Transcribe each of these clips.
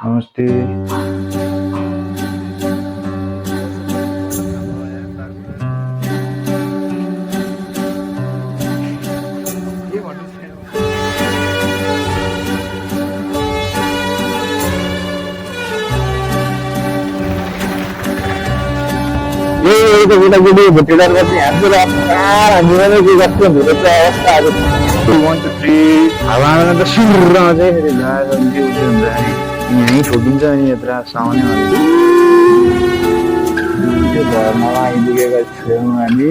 नमस्ते। केटाकेटी भुटेर गर्ने हाम्रो हामीलाई के गर्छ भुटेको अवस्थाहरू 1 2 3 हावामा त सुर आउँदै फेरि लाजन्ती उठ्यो हुन्छ नि यहीँ ठोकिन्छ अनि यत्र साउने त्यो घरमा आइपुगेका छौँ हामी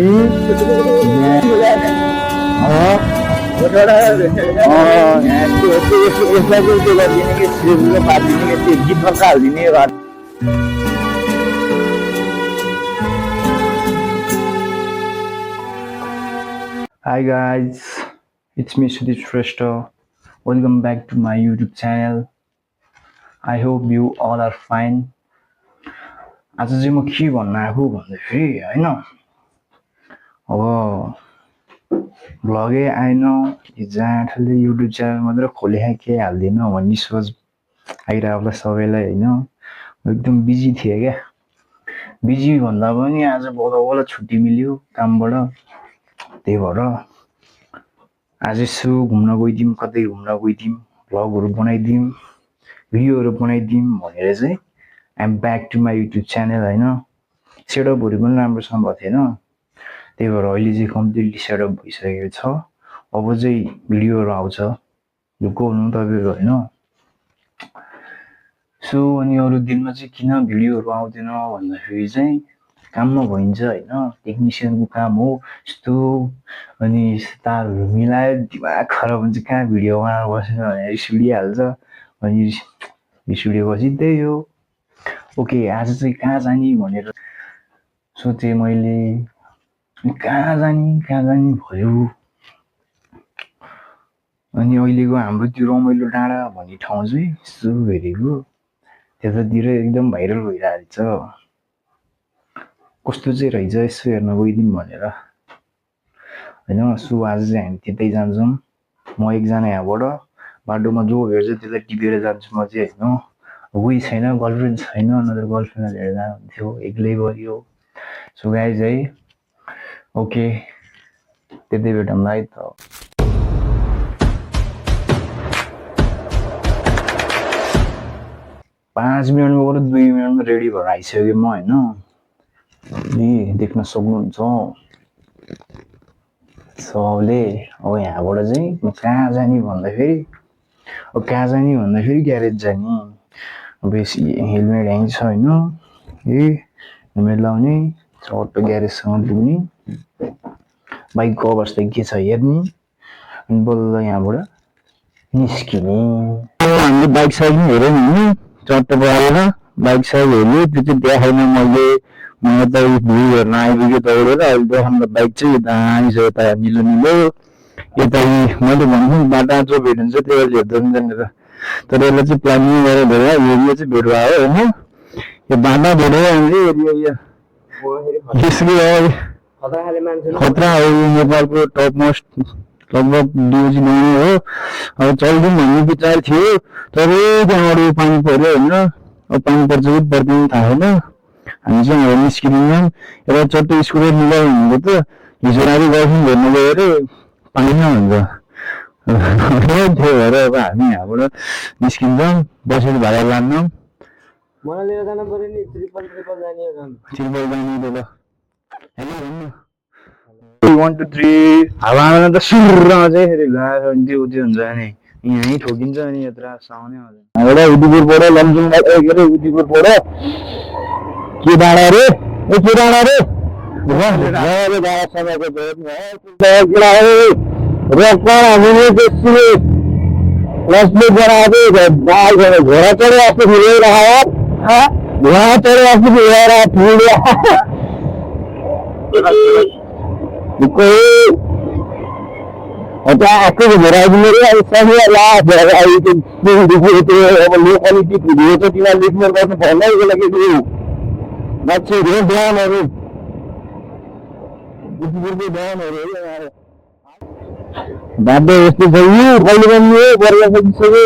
यसलाई चाहिँ के गरिदिने कि सिरिजले पारिदिने कि त्यो गीत मात्र हालिदिने Hi guys, it's me Sudeep Shrestha. Welcome back to my YouTube channel. I hope you all are fine. आज चाहिँ म के भन्न आएको भन्दाखेरि हैन अब भ्लगै आएन जाँठाले युट्युब च्यानल मात्र खोले के हाल्दिन भन्ने सोच आइरहेको होला सबैलाई हैन एकदम बिजी थिएँ क्या बिजी भन्दा पनि आज बल्ल छुट्टी मिल्यो कामबाट त्यही भएर आज यसो घुम्न गइदिउँ कतै घुम्न गइदिउँ भ्लगहरू बनाइदिउँ भिडियोहरू बनाइदिउँ भनेर चाहिँ I'm back to my YouTube channel हैन सेटअपहरू पनि राम्रोसँग भएको थिएन त्यही भएर अहिले चाहिँ कम्प्लिटली सेटअप भइसकेको छ अब चाहिँ भिडियोहरू आउँछ ढुक्क हुनु तपाईँहरू हैन सो अनि अरू दिनमा चाहिँ किन भिडियोहरू आउँदैन भन्दाखेरि चाहिँ काममा भइन्छ हैन टेक्निसियनको काम हो यस्तो अनि तारहरू मिलायो दिमाग खराब हुन्छ कहाँ भिडियो बनाएर बस्नु भने रिस उठिहाल्छ अनि रिस उठेपछि त्यही हो ओके आज चाहिँ कहाँ जाने भनेर सोचेँ मैले कहाँ जाने भयो अनि अहिलेको हाम्रो त्यो रमाइलो डाँडा भन्ने ठाउँ चाहिँ यसो हेरेको त्यतातिर एकदम भाइरल भइरहेछ कस्तो चाहिँ रहेछ यसो हेर्न गइदिउँ भनेर हैन सो आज चाहिँ हामी त्यतै जान्छौँ म एकजना यहाँबाट बाटोमा जो भेट्छ त्यसलाई टिपेर जान्छु म चाहिँ हैन कोही छैन गर्लफ्रेन्ड छैन नत्र गर्लफ्रेन्डलाई लिएर जानुहुन्थ्यो एक्लै गयो सो गाइज है ओके त्यतै भेटौँला है त 5 मिनटमा गएर 2 मिनटमा रेडी भएर आइसक्यो म हैन नि देख्न सक्नुहुन्छ सबले अब यहाँबाट चाहिँ म कहाँ जाने भन्दाखेरि ग्यारेज जाने अब हेलमेट ह्याङ छ हैन हेलमेट लाउने चट्ट ग्यारेजसम्म पुग्ने बाइकको अवस्था के छ हेर्ने अनि बल्ल यहाँबाट निस्किने हामीले बाइक साइड हेऱ्यौँ नि चट्ट परेर बाइक साइड हेर्यो त्यो चाहिँ देखाएन मैले म त भ्यू हेर्न आइपुग्यो दौडेर अहिले देखाउन बाइक चाहिँ दामी छ यता निलो यता मैले भन्छु बाटा जो भेटिन्छ त्यसले हेर्दैन जानेर तर यसलाई चाहिँ प्लानिङ गरेर भेटेर एरिया चाहिँ भेट भयो होइन यो बाटा भेटेर हामीले एरिया खतरा हो नेपालको टप मोस्ट लगभग डिओजी बनाउने हो अब चल्दिउँ भन्ने विचार थियो तर त्यहाँबाट पानी पर्यो होइन अब पानी पर्छ कि पर्दैन थाहा छैन हामी चाहिँ अब निस्किँदैनौँ एउटा चट्टो स्कुटर मिलायो भनेको त हिजो राति गर्लफ्रेन्ड हेर्नु गयो अरे पाइन भन्छ त्यही भएर अब हामी यहाँबाट निस्किन्छौँ बसेर भाडा लान्नौँ मलाई लिएर जानु पर्यो नि ट्रिपल जाने ल हेलो भन्नु 1 2 3 हावामा त सुर आउँछ फेरि त्यो हुन्छ नि यहीँ ठोकिन्छ अनि यत्र साउने आउँछ एउटा उदयपुरबाट लमजुङ के अरे उदयपुरबाट के डाँडा रे के डाँडा रे घोडा चढे आफ्नो आएको घोराइदिने रे अब लो क्वालिटी भिडियो चाहिँ तिमीलाई लेख्ने गर्नु पर्दैन यसको लागि मान्छेहरू ध्यानहरू बाटो यस्तो छ कहिले पनि बर्खा सकिसक्यो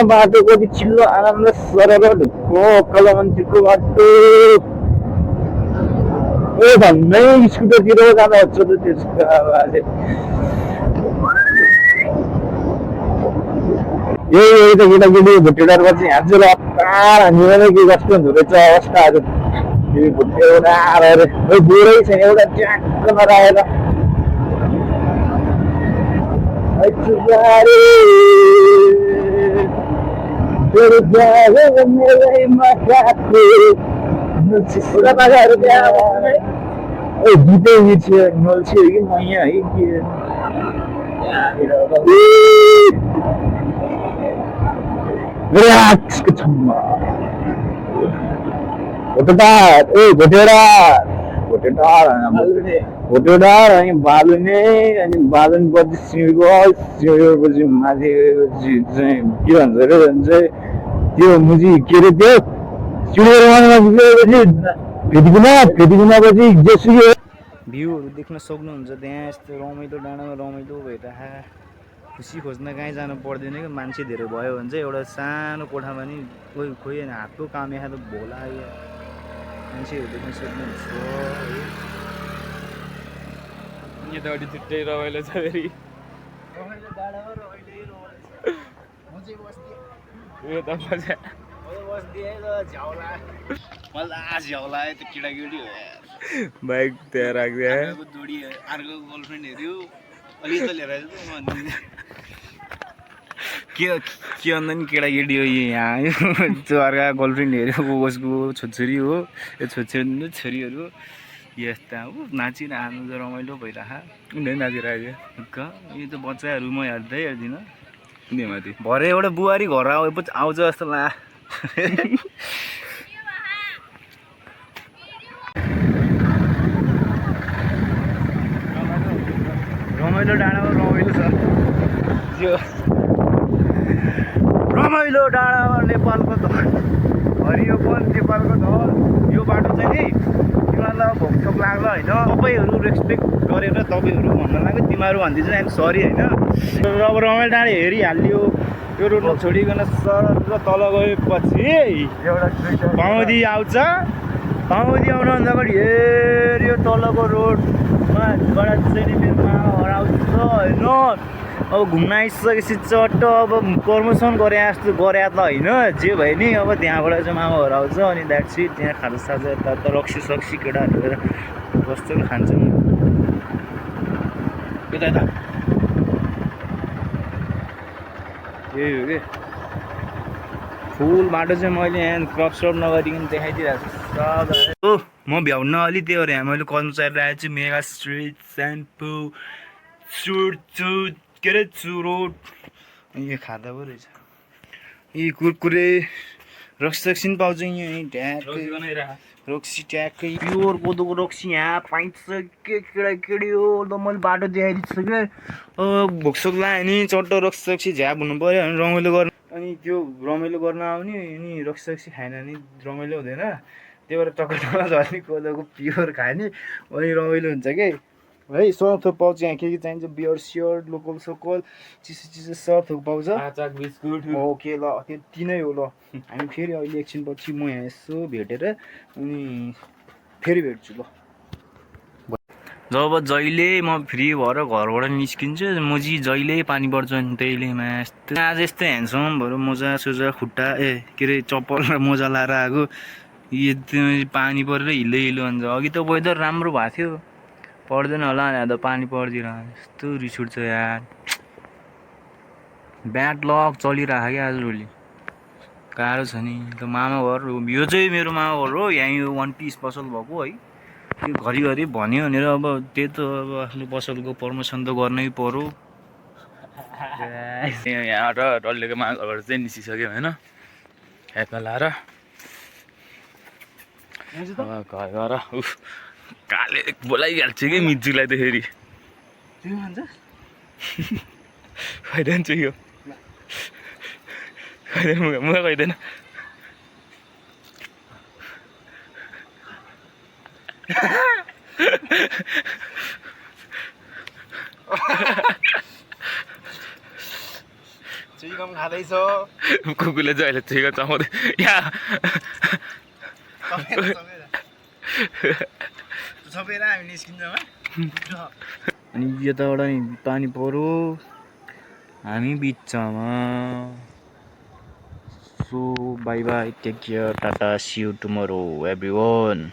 बाटो कति छिल्लो आनन्द सरर ढुक्को अक्कल मान्छेको बाटो ए भन्दै स्कुटरतिर जाँदा हुन्छ त त्यसको आवाजले यही त केटाकेटी भुटेडारमा चाहिँ हाजेर हतार हान्ने के कस्तो हुँदो रहेछ अवस्थाहरू भुटेडा अरे बुढै छैन एउटा ट्याक्क नराखेर गीतै गीत नल्छ्यो कि मैया है के relax kecuma भोटेडार अनि बालुन पछि सिँढीपछि माथि चाहिँ के भन्छ अरे त्यो मुजी के अरे त्यो सिँढीपछि फेदिकुनापछि जेसुकै भ्यूहरू देख्न सक्नुहुन्छ त्यहाँ यस्तो रमाइलो डाँडामा रमाइलो भइरहेको खुसी खोज्न कहीँ जानु पर्दैन कि मान्छे धेरै भयो भने चाहिँ एउटा सानो कोठामा नि कोही खोइ होइन हातको काम यहाँ त भोला मान्छेहरू देख्न सक्नुहुन्छ यतापट्टि छुट्टै रमाइलो छ फेरि झ्याउला त्यो केटाकेटी हो बाइक त्यहाँ राख्दै जोडी अर्को गर्लफ्रेन्ड हेऱ्यो अलिकति लिएर के भन्दा नि केटाकेटी हो यहाँ त्यो अर्का गर्लफ्रेन्ड हेऱ्यो उसको छोरी हो यो छोरीहरू यस्ता हो नाचिरहेको रमाइलो भइरहेको उनीहरू नाचिरहेको यो त बच्चाहरू म हेर्दिनँ माथि भरे एउटा बुहारी घर आउँछ जस्तो ला रमाइलो डाँडामा रमाइलो छ यो रमाइलो डाँडामा नेपालको धन हरियो वन नेपालको धन यो बाटो चाहिँ नि तिमीहरूलाई भोकसोक लाग्ला होइन तपाईँहरू रेस्पेक्ट गरेर तपाईँहरू भन्न लाग्यो तिमीहरू भन्दैछ आइम सरी होइन अब रमाइलो डाँडा हेरिहाल्यो यो रोडमा छोडिकन सर तल गएपछि पाउँदी आउँछ पाउँदी आउनुभन्दा अगाडि हेऱ्यो तलको रोडमा गडा सेडिमेन्टमा हराउँछ होइन अब घुम्न आइसकेपछि चट्ट अब प्रमोसन गरे जस्तो गरे त होइन जे भयो नि अब त्यहाँबाट चाहिँ मामा हराउँछ अनि द्याट्स इट त्यहाँ खाजासाजा यता त रक्सी सक्सी केटाहरू कस्तो खान्छ यता यता यही हो कि फुल बाटो चाहिँ मैले यहाँ क्रप स्रप नगरिकन देखाइदिइरहेको छु सब म भ्याउन अलि त्यो यहाँ मैले कर्मचारी राखेको छु मेगा स्ट्रिट सेन्टपु के अरे चुरोट यो खाँदा पो रहेछ यी कुरकुरे रक्सी पनि पाउँछ यहीँ ट्याक्कै रक्सी ट्याक्कै प्योर कोदोको रक्सी यहाँ पाइन्छ के केटाकेटी हो त मैले बाटो देखाइदिइसकेँ भोकसोक लाग्यो नि चट्ट रक्सी झ्याप हुनु पऱ्यो भने रमाइलो गर्नु अनि त्यो रमाइलो गर्न आउने अनि रक्सी खाएन नि रमाइलो हुँदैन त्यही भएर टक्क झर्ने कोदोको प्योर खाने अनि रमाइलो हुन्छ कि है सब थोक पाउँछ यहाँ के चाहिन्छ बियर सियर लोकल सोकल चिसो सब थोक पाउँछ बिस्कुट ओके ल त्यति नै हो ल हामी फेरि अहिले एकछिनपछि म यहाँ यसो भेटेर अनि फेरि भेट्छु ल जब जहिले म फ्री भएर घरबाट निस्किन्छु म चाहिँ जहिले पानी पर्छ नि त्यहिलेमा यस्तो आज यस्तो ह्यान्डसम भएर मोजा सोजा खुट्टा के अरे चप्पल र मोजा लाएर आएको पानी परेर हिलो भन्छ अघि त वेदर राम्रो भएको थियो पर्दैन होला यहाँ त पानी परिदिरहेको यस्तो रिस उठ्छ यार ब्याड लक चलिरहेको क्या आजभोलि गाह्रो छ नि त मामा घर यो चाहिँ मेरो मामा घर हो यहाँ यो वान पिस पसल भएको है त्यो घरिघरि भन्यो भनेर अब त्यही त अब आफ्नो पसलको प्रमोसन त गर्नै पर्यो यहाँबाट डल्लेको मामा घरबाट चाहिँ निस्किसक्यो होइन हेपमा लाएर घर गएर काले बोलाइहाल्छ कि मिजुलाई त फेरि खान्छ खाइरहन्छ यो मुख खोइदैन चुइगम खाँदैछ कुकुरले चाहिँ अहिले चुइगम चमाउँदै यहाँ सबैलाई हामी निस्किन्छौँ अनि यताबाट नि पानी पऱ्यो हामी बिचमा so bye bye take care tata see you tomorrow everyone